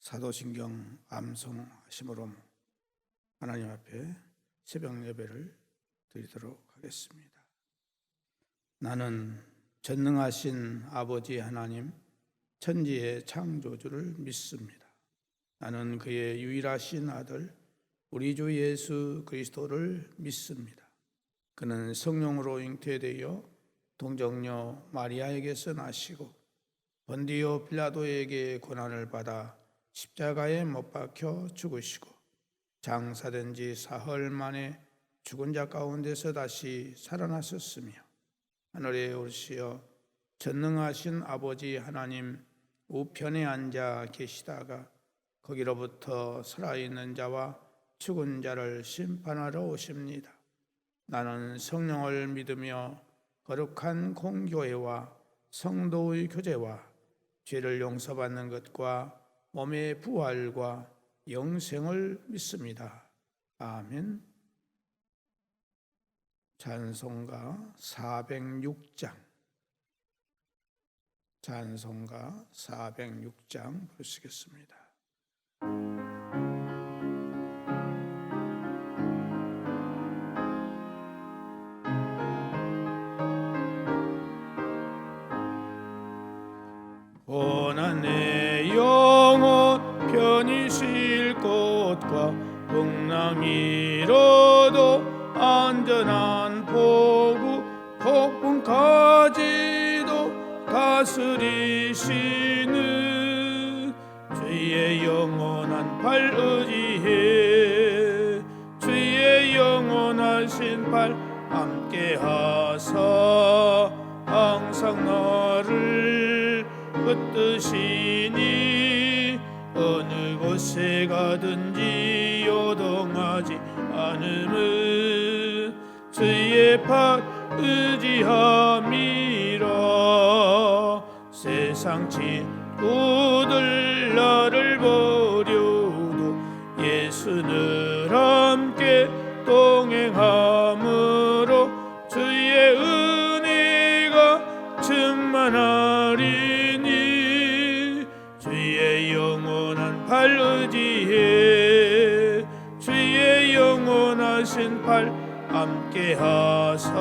사도신경 암송하심으로 하나님 앞에 새벽 예배를 드리도록 하겠습니다. 나는 전능하신 아버지 하나님, 천지의 창조주를 믿습니다. 나는 그의 유일하신 아들 우리 주 예수 그리스도를 믿습니다. 그는 성령으로 잉태되어 동정녀 마리아에게서 나시고 본디오 빌라도에게 고난을 받아 십자가에 못 박혀 죽으시고 장사된 지 사흘 만에 죽은 자 가운데서 다시 살아나셨으며 하늘에 오르시어 전능하신 아버지 하나님 우편에 앉아 계시다가 거기로부터 살아있는 자와 죽은 자를 심판하러 오십니다. 나는 성령을 믿으며 거룩한 공교회와 성도의 교제와 죄를 용서받는 것과 몸의 부활과 영생을 믿습니다. 아멘. 찬송가 406장 찬송가 406장 부르시겠습니다. 고난 내 영혼 편히 쉴 곳과 풍랑이로도 안전한 포구 폭풍까지도 다스리시는 주의 영원한 팔 의지해 주의 영원하신 팔 함께하사 항상 나를 붙드시니 어느 곳에 가든지 요동하지 않음은 주의 팔 의지함이라. 세상 친구들 나를 버려도 예수는 함께 동행함으로 주의 은혜가 충만하리니 주의 영원한 팔 의지해 주의 영원하신 팔 함께하사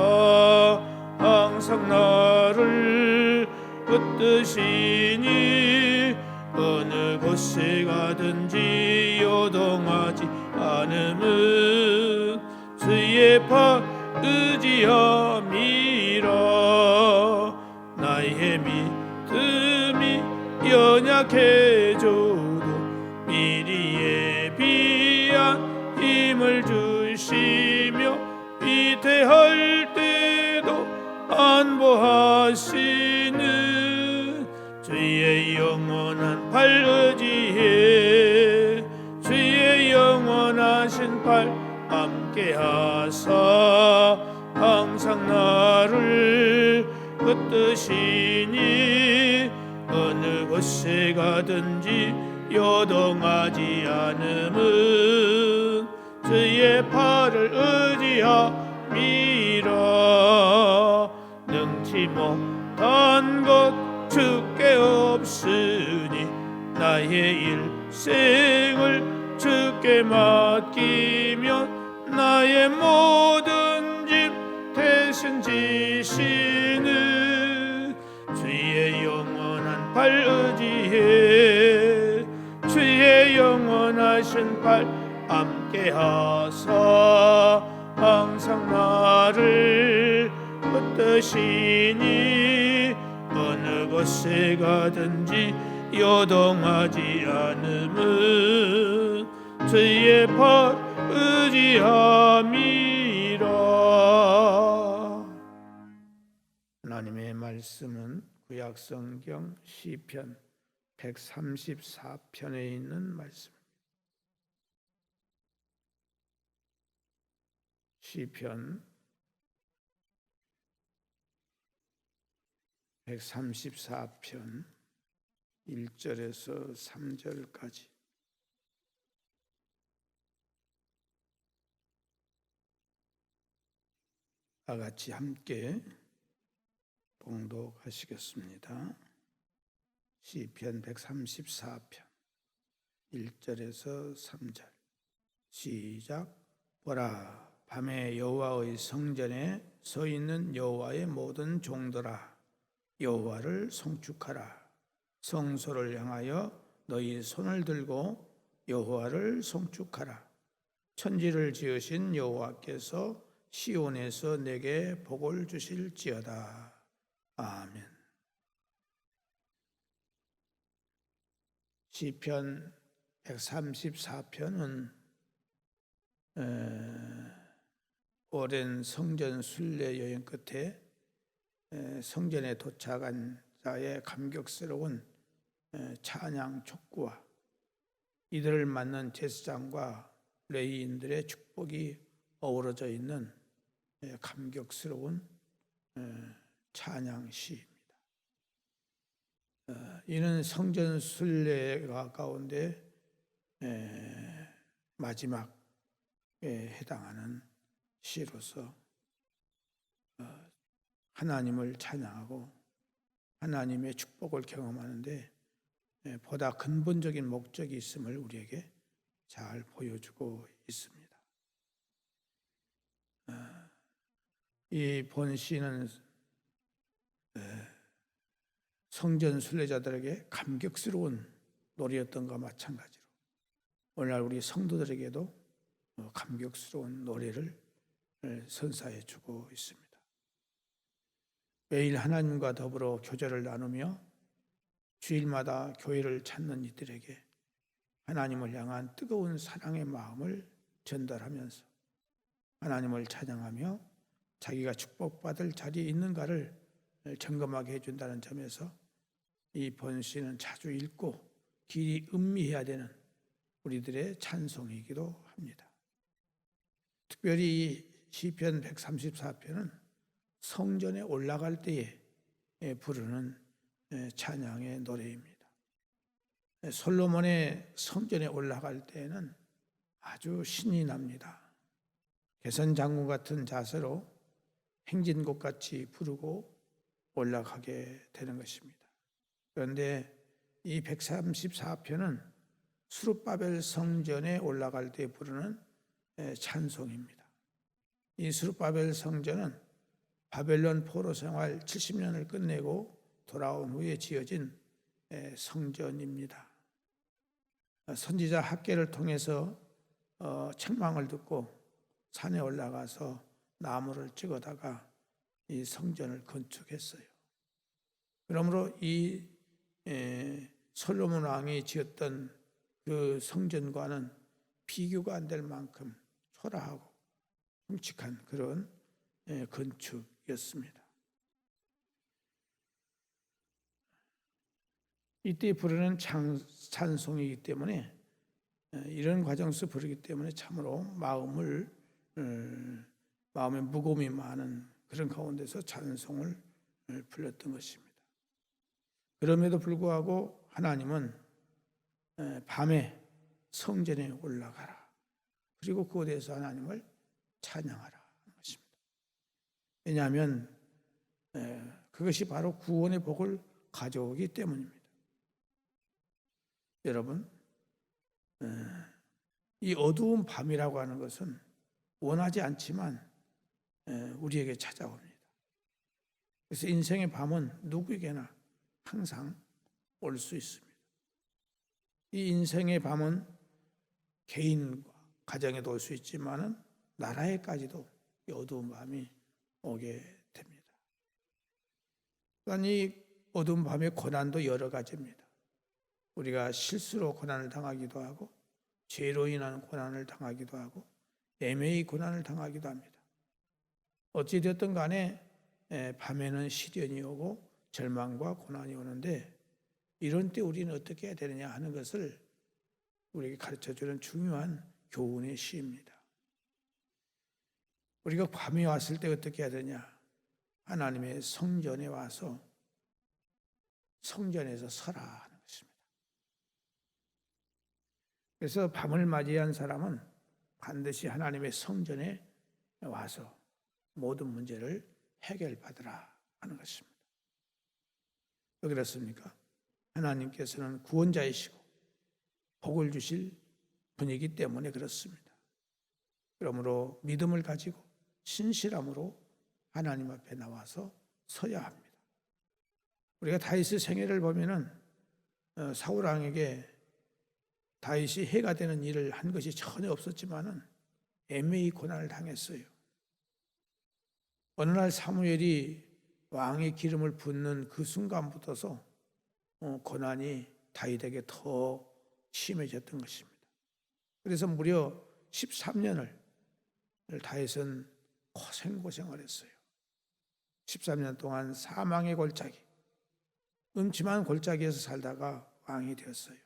항상 나를 붙드시니 어느 곳에 가든지 요동하지 않음은 주의 팔 의지함이라. 나의 믿음이 연약해져도 미리 예비한 힘을 주시며 위태할 때도 안보하시는 주의 영원한 팔 의지해 주의 영원하신 팔 함께하사 항상 나를 붙드시니 어느 곳에 가든지 요동하지 않음은 주의 팔을 의지함이라. 능치 못한 것 주께 없으니 나의 일생을 주께 맡기면 나의 모든 짐 대신 지시는 주의 영원한 팔 의지해 주의 영원하신 팔 함께하사 항상 나를 붙드시니 어느 곳에 가든지 요동하지 않음은 주의 팔 의지함이라. 하나님의 말씀은 구약성경 시편 134편에 있는 말씀. 시편 134편 1절에서 3절까지 다 같이 함께 봉독하시겠습니다. 시편 134편 1절에서 3절 시작. 보라, 밤에 여호와의 성전에 서 있는 여호와의 모든 종들아, 여호와를 송축하라. 성소를 향하여 너희 손을 들고 여호와를 송축하라. 천지를 지으신 여호와께서 시온에서 내게 복을 주실지어다. 아멘. 시편 134편은 오랜 성전 순례 여행 끝에 성전에 도착한 자의 감격스러운 찬양 촉구와 이들을 맞는 제사장과 레위인들의 축복이 어우러져 있는 감격스러운 찬양 시입니다. 이는 성전 순례가 가운데 마지막에 해당하는 시로서 하나님을 찬양하고 하나님의 축복을 경험하는데 보다 근본적인 목적이 있음을 우리에게 잘 보여주고 있습니다. 이 본시는 성전 순례자들에게 감격스러운 노래였던 것과 마찬가지로 오늘날 우리 성도들에게도 감격스러운 노래를 선사해 주고 있습니다. 매일 하나님과 더불어 교제를 나누며 주일마다 교회를 찾는 이들에게 하나님을 향한 뜨거운 사랑의 마음을 전달하면서 하나님을 찬양하며 자기가 축복받을 자리에 있는가를 점검하게 해준다는 점에서 이 본시는 자주 읽고 길이 음미해야 되는 우리들의 찬송이기도 합니다. 특별히 이 시편 134편은 성전에 올라갈 때에 부르는 찬양의 노래입니다. 솔로몬의 성전에 올라갈 때에는 아주 신이 납니다. 개선장군 같은 자세로 행진곡 같이 부르고 올라가게 되는 것입니다. 그런데 이 134편은 스룹바벨 성전에 올라갈 때 부르는 찬송입니다. 이 스룹바벨 성전은 바벨론 포로 생활 70년을 끝내고 돌아온 후에 지어진 성전입니다. 선지자 학개를 통해서 책망을 듣고 산에 올라가서 나무를 찍어다가 이 성전을 건축했어요. 그러므로 이 솔로몬 왕이 지었던 그 성전과는 비교가 안 될 만큼 초라하고 흉측한 그런 건축이었습니다. 이때 부르는 찬송이기 때문에 이런 과정에서 부르기 때문에 참으로 마음의 무거움이 많은 그런 가운데서 찬송을 불렀던 것입니다. 그럼에도 불구하고 하나님은 밤에 성전에 올라가라. 그리고 그곳에서 하나님을 찬양하라 하는 것입니다. 왜냐하면 그것이 바로 구원의 복을 가져오기 때문입니다. 여러분, 이 어두운 밤이라고 하는 것은 원하지 않지만 우리에게 찾아옵니다. 그래서 인생의 밤은 누구에게나 항상 올 수 있습니다. 이 인생의 밤은 개인과 가정에도 올 수 있지만 나라에까지도 이 어두운 밤이 오게 됩니다. 그러니까 이 어두운 밤의 고난도 여러 가지입니다. 우리가 실수로 고난을 당하기도 하고 죄로 인한 고난을 당하기도 하고 애매히 고난을 당하기도 합니다. 어찌되었든 간에 밤에는 시련이 오고 절망과 고난이 오는데 이런 때 우리는 어떻게 해야 되느냐 하는 것을 우리에게 가르쳐주는 중요한 교훈의 시입니다. 우리가 밤이 왔을 때 어떻게 해야 되냐? 하나님의 성전에 와서 성전에서 서라 하는 것입니다. 그래서 밤을 맞이한 사람은 반드시 하나님의 성전에 와서 모든 문제를 해결받으라 하는 것입니다. 왜 그렇습니까? 하나님께서는 구원자이시고 복을 주실 분이기 때문에 그렇습니다. 그러므로 믿음을 가지고 신실함으로 하나님 앞에 나와서 서야 합니다. 우리가 다윗의 생애를 보면은 사울 왕에게 다윗이 해가 되는 일을 한 것이 전혀 없었지만은 애매히 고난을 당했어요. 어느 날 사무엘이 왕의 기름을 붓는 그 순간부터서 고난이 다윗에게 더 심해졌던 것입니다. 그래서 무려 13년을 다윗은 고생을 했어요. 13년 동안 사망의 골짜기, 음침한 골짜기에서 살다가 왕이 되었어요.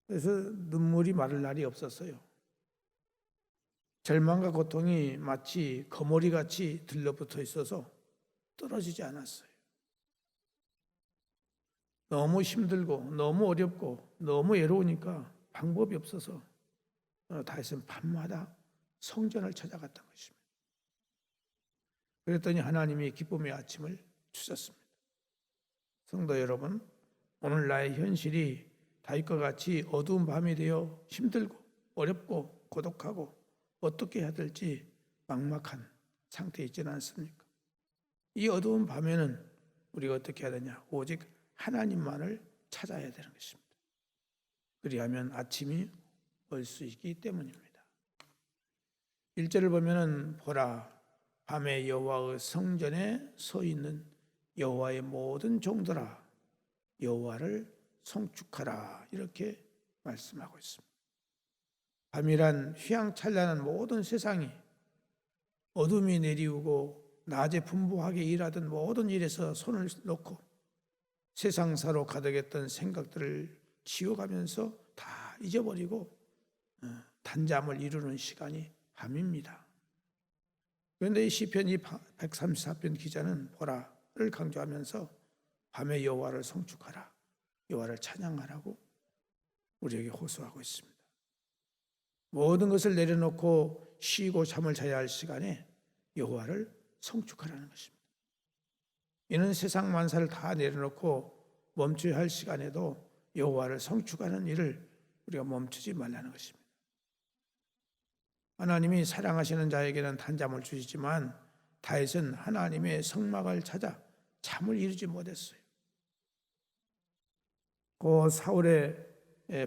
그래서 눈물이 마를 날이 없었어요. 절망과 고통이 마치 거머리같이 들러붙어 있어서 떨어지지 않았어요. 너무 힘들고 너무 어렵고 너무 외로우니까 방법이 없어서 다윗은 밤마다 성전을 찾아갔던 것입니다. 그랬더니 하나님이 기쁨의 아침을 주셨습니다. 성도 여러분, 오늘 나의 현실이 다윗과 같이 어두운 밤이 되어 힘들고 어렵고 고독하고 어떻게 해야 될지 막막한 상태에 있지는 않습니까? 이 어두운 밤에는 우리가 어떻게 해야 되냐? 오직 하나님만을 찾아야 되는 것입니다. 그리하면 아침이 올 수 있기 때문입니다. 1절을 보면은 보라, 밤에 여호와의 성전에 서 있는 여호와의 모든 종들아, 여호와를 송축하라, 이렇게 말씀하고 있습니다. 밤이란 휘황찬란한 모든 세상이 어둠이 내리우고 낮에 분부하게 일하던 모든 일에서 손을 놓고 세상사로 가득했던 생각들을 지워가면서 다 잊어버리고 단잠을 이루는 시간이 밤입니다. 그런데 이 시편 134편 기자는 보라를 강조하면서 밤에 여호와를 송축하라, 여호와를 찬양하라고 우리에게 호소하고 있습니다. 모든 것을 내려놓고 쉬고 잠을 자야 할 시간에 여호와를 송축하라는 것입니다. 이는 세상 만사를 다 내려놓고 멈춰야 할 시간에도 여호와를 송축하는 일을 우리가 멈추지 말라는 것입니다. 하나님이 사랑하시는 자에게는 단잠을 주시지만 다윗은 하나님의 성막을 찾아 잠을 이루지 못했어요. 그 사울의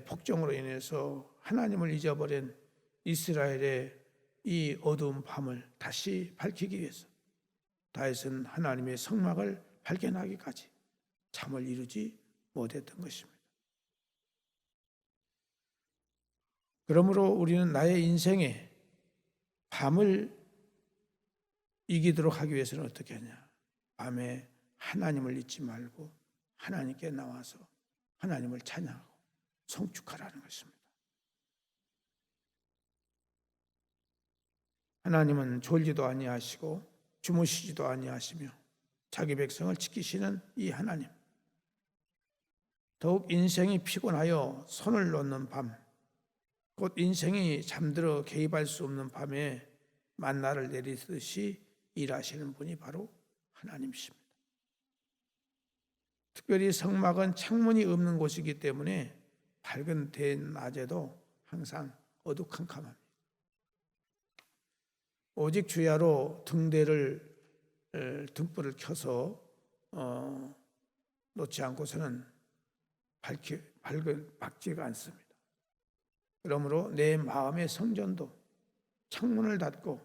폭정으로 인해서 하나님을 잊어버린 이스라엘의 이 어두운 밤을 다시 밝히기 위해서 다윗은 하나님의 성막을 발견하기까지 잠을 이루지 못했던 것입니다. 그러므로 우리는 나의 인생에 밤을 이기도록 하기 위해서는 어떻게 하냐? 밤에 하나님을 잊지 말고 하나님께 나와서 하나님을 찬양하고 송축하라는 것입니다. 하나님은 졸지도 아니하시고 주무시지도 아니하시며 자기 백성을 지키시는 이 하나님, 더욱 인생이 피곤하여 손을 놓는 밤, 곧 인생이 잠들어 개입할 수 없는 밤에 만나를 내리듯이 일하시는 분이 바로 하나님이십니다. 특별히 성막은 창문이 없는 곳이기 때문에 밝은 대낮에도 항상 어두컴컴합니다. 오직 주야로 등불을 켜서 놓지 않고서는 밝지가 않습니다. 그러므로 내 마음의 성전도 창문을 닫고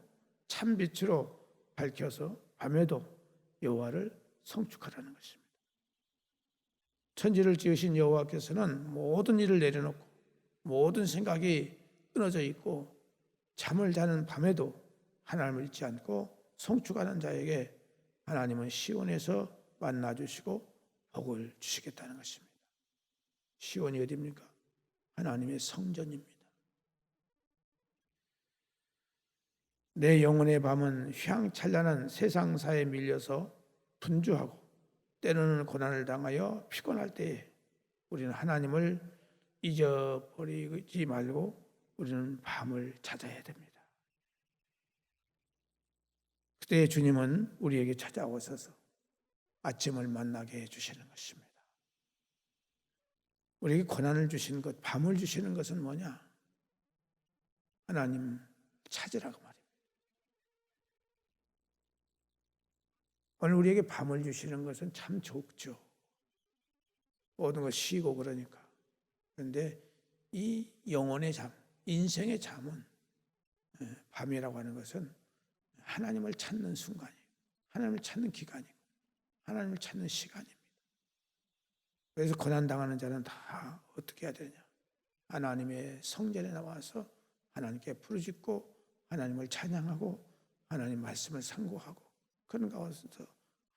찬빛으로 밝혀서 밤에도 여호와를 송축하라는 것입니다. 천지를 지으신 여호와께서는 모든 일을 내려놓고 모든 생각이 끊어져 있고 잠을 자는 밤에도 하나님을 잊지 않고 송축하는 자에게 하나님은 시온에서 만나주시고 복을 주시겠다는 것입니다. 시온이 어디입니까? 하나님의 성전입니다. 내 영혼의 밤은 휘황찬란한 세상사에 밀려서 분주하고 때로는 고난을 당하여 피곤할 때에 우리는 하나님을 잊어버리지 말고 우리는 밤을 찾아야 됩니다. 그때 주님은 우리에게 찾아오셔서 아침을 만나게 해주시는 것입니다. 우리에게 고난을 주시는 것, 밤을 주시는 것은 뭐냐? 하나님 찾으라고 말입니다. 오늘 우리에게 밤을 주시는 것은 참 좋죠. 모든 걸 쉬고 그러니까. 그런데 이 영혼의 잠, 인생의 잠은, 밤이라고 하는 것은 하나님을 찾는 순간이에요. 하나님을 찾는 기간이고 하나님을 찾는 시간입니다. 그래서 고난당하는 자는 다 어떻게 해야 되냐? 하나님의 성전에 나와서 하나님께 부르짖고 하나님을 찬양하고 하나님 말씀을 상고하고 그런 가운데서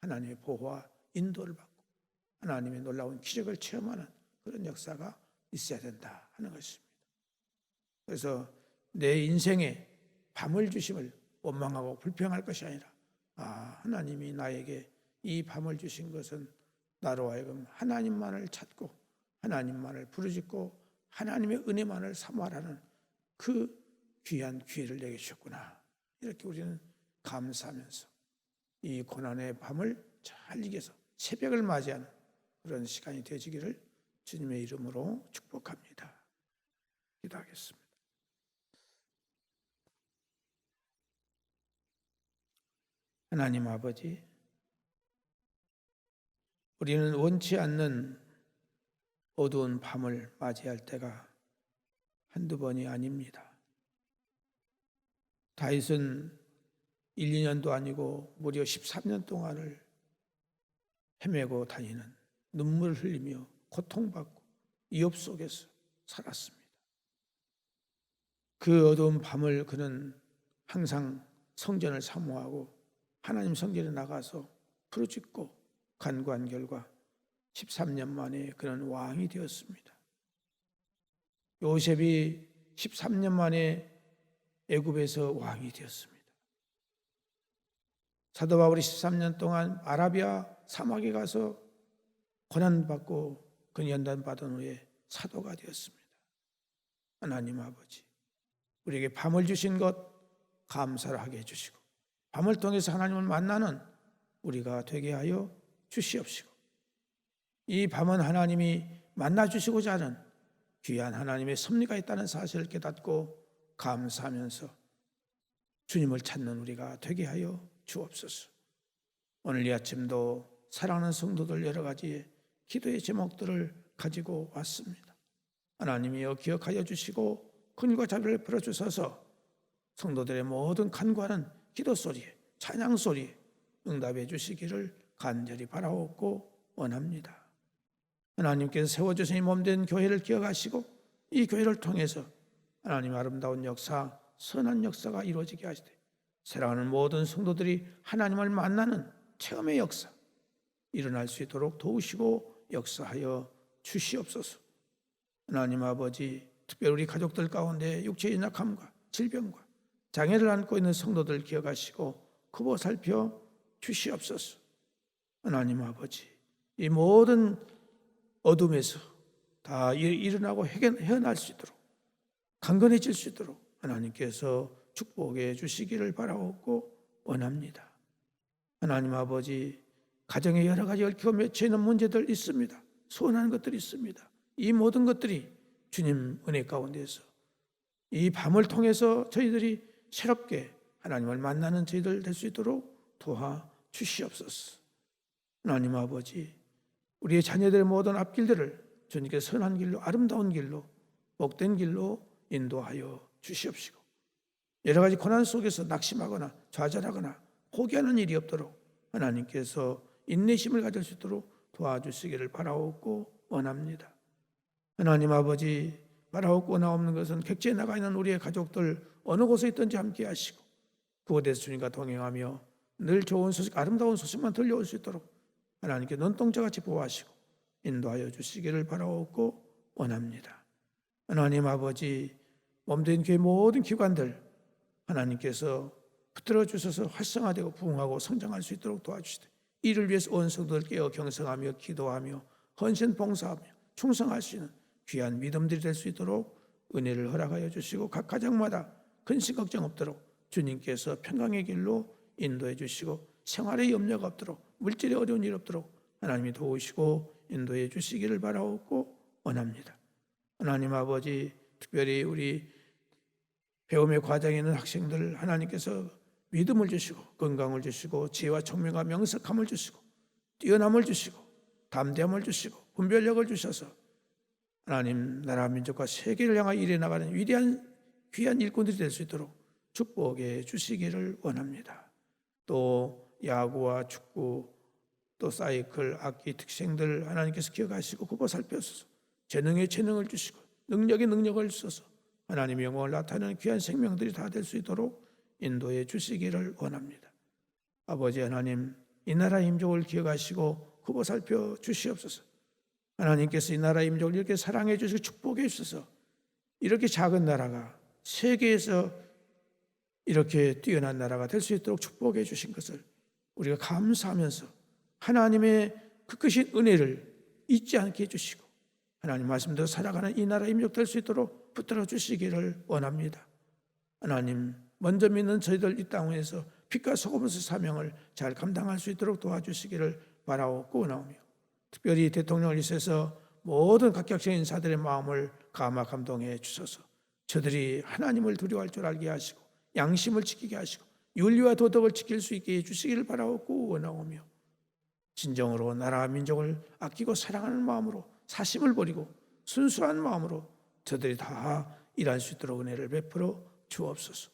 하나님의 보호와 인도를 받고 하나님의 놀라운 기적을 체험하는 그런 역사가 있어야 된다 하는 것입니다. 그래서 내 인생에 밤을 주심을 원망하고 불평할 것이 아니라 하나님이 나에게 이 밤을 주신 것은 나로 하여금 하나님만을 찾고 하나님만을 부르짖고 하나님의 은혜만을 사모하라는 그 귀한 기회를 내게 주셨구나. 이렇게 우리는 감사하면서 이 고난의 밤을 잘 이겨서 새벽을 맞이하는 그런 시간이 되시기를 주님의 이름으로 축복합니다. 기도하겠습니다. 하나님 아버지, 우리는 원치 않는 어두운 밤을 맞이할 때가 한두 번이 아닙니다. 다윗은 1, 2년도 아니고 무려 13년 동안을 헤매고 다니는 눈물을 흘리며 고통받고 위협 속에서 살았습니다. 그 어두운 밤을 그는 항상 성전을 사모하고 하나님 성전에 나가서 부르짖고 간구한 결과 13년 만에 그는 왕이 되었습니다. 요셉이 13년 만에 애굽에서 왕이 되었습니다. 사도 바울이 13년 동안 아라비아 사막에 가서 고난받고 그 연단받은 후에 사도가 되었습니다. 하나님 아버지, 우리에게 밤을 주신 것 감사를 하게 해주시고 밤을 통해서 하나님을 만나는 우리가 되게 하여 주시옵시고 이 밤은 하나님이 만나주시고자 하는 귀한 하나님의 섭리가 있다는 사실을 깨닫고 감사하면서 주님을 찾는 우리가 되게 하여 주옵소서. 오늘 이 아침도 사랑하는 성도들 여러 가지 기도의 제목들을 가지고 왔습니다. 하나님이여 기억하여 주시고 근과 자비를 풀어주셔서 성도들의 모든 간구하는 기도 소리에 찬양 소리에 응답해 주시기를 간절히 바라옵고 원합니다. 하나님께서 세워주신 이 몸된 교회를 기억하시고 이 교회를 통해서 하나님 아름다운 역사, 선한 역사가 이루어지게 하시되 사랑하는 모든 성도들이 하나님을 만나는 체험의 역사 일어날 수 있도록 도우시고 역사하여 주시옵소서. 하나님 아버지, 특별히 우리 가족들 가운데 육체의 연약함과 질병과 장애를 안고 있는 성도들 기억하시고 그 살펴 주시옵소서. 하나님 아버지, 이 모든 어둠에서 다 일어나고 헤어날 수 있도록 강건해질 수 있도록 하나님께서 축복해 주시기를 바라옵고 원합니다. 하나님 아버지, 가정에 여러 가지 얽히고 맺혀 있는 문제들 있습니다. 소원하는 것들이 있습니다. 이 모든 것들이 주님 은혜 가운데서 이 밤을 통해서 저희들이 새롭게 하나님을 만나는 저희들 될 수 있도록 도와 주시옵소서. 하나님 아버지, 우리의 자녀들의 모든 앞길들을 주님께서 선한 길로 아름다운 길로 복된 길로 인도하여 주시옵시고 여러 가지 고난 속에서 낙심하거나 좌절하거나 포기하는 일이 없도록 하나님께서 인내심을 가질 수 있도록 도와주시기를 바라옵고 원합니다. 하나님 아버지, 바라옵고 원하옵는 것은 객지에 나가 있는 우리의 가족들 어느 곳에 있든지 함께 하시고 그곳에서 주님과 동행하며 늘 좋은 소식, 아름다운 소식만 들려올 수 있도록 하나님께 눈동자같이 보호하시고 인도하여 주시기를 바라옵고 원합니다. 하나님 아버지, 몸된 교회 모든 기관들 하나님께서 붙들어 주셔서 활성화되고 부흥하고 성장할 수 있도록 도와주시되 이를 위해서 온 성도들 깨어 경성하며 기도하며 헌신 봉사하며 충성할 수 있는 귀한 믿음들이 될 수 있도록 은혜를 허락하여 주시고 각 가정마다 근심 걱정 없도록 주님께서 평강의 길로 인도해 주시고 생활에 염려가 없도록 물질에 어려운 일 없도록 하나님이 도우시고 인도해 주시기를 바라옵고 원합니다. 하나님 아버지, 특별히 우리 배움의 과정에 있는 학생들 하나님께서 믿음을 주시고 건강을 주시고 지혜와 총명과 명석함을 주시고 뛰어남을 주시고 담대함을 주시고 분별력을 주셔서 하나님 나라 민족과 세계를 향하여 일해 나가는 위대한 귀한 일꾼들이 될 수 있도록 축복해 주시기를 원합니다. 또 야구와 축구 또 사이클, 악기, 특생들 하나님께서 기억하시고 굽어 살펴서 재능에 재능을 주시고 능력에 능력을 주셔서 하나님의 영광을 나타내는 귀한 생명들이 다 될 수 있도록 인도해 주시기를 원합니다. 아버지 하나님, 이 나라의 민족을 기억하시고 굽어 살펴 주시옵소서. 하나님께서 이 나라의 민족을 이렇게 사랑해 주시고 축복해 주셔서 이렇게 작은 나라가 세계에서 이렇게 뛰어난 나라가 될 수 있도록 축복해 주신 것을 우리가 감사하면서 하나님의 그 크신 은혜를 잊지 않게 해주시고 하나님 말씀대로 살아가는 이 나라 임력 될 수 있도록 붙들어 주시기를 원합니다. 하나님 먼저 믿는 저희들 이 땅에서 빛과 소금의 사명을 잘 감당할 수 있도록 도와주시기를 바라옵고 원하오며 특별히 대통령을 위해서 모든 각각적인 인사들의 마음을 감화 감동해 주셔서 저들이 하나님을 두려워할 줄 알게 하시고 양심을 지키게 하시고 윤리와 도덕을 지킬 수 있게 해주시기를 바라옵고 원하오며 진정으로 나라와 민족을 아끼고 사랑하는 마음으로 사심을 버리고 순수한 마음으로 저들이 다 일할 수 있도록 은혜를 베풀어 주옵소서.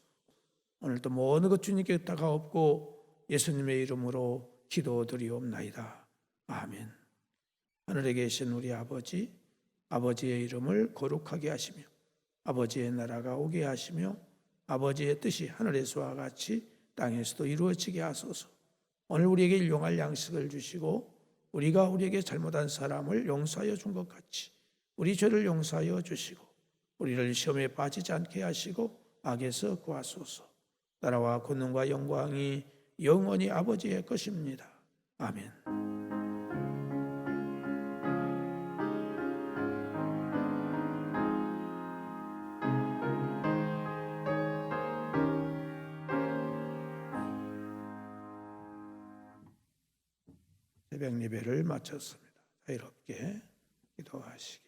오늘도 모든 것 주님께 다가옵고 예수님의 이름으로 기도드리옵나이다. 아멘. 하늘에 계신 우리 아버지, 아버지의 이름을 거룩하게 하시며 아버지의 나라가 오게 하시며 아버지의 뜻이 하늘에서와 같이 땅에서도 이루어지게 하소서. 오늘 우리에게 일용할 양식을 주시고 우리가 우리에게 잘못한 사람을 용서하여 준 것 같이 우리 죄를 용서하여 주시고 우리를 시험에 빠지지 않게 하시고 악에서 구하소서. 나라와 권능과 영광이 영원히 아버지의 것입니다. 아멘. 새벽 예배를 마쳤습니다. 자유롭게 기도하시기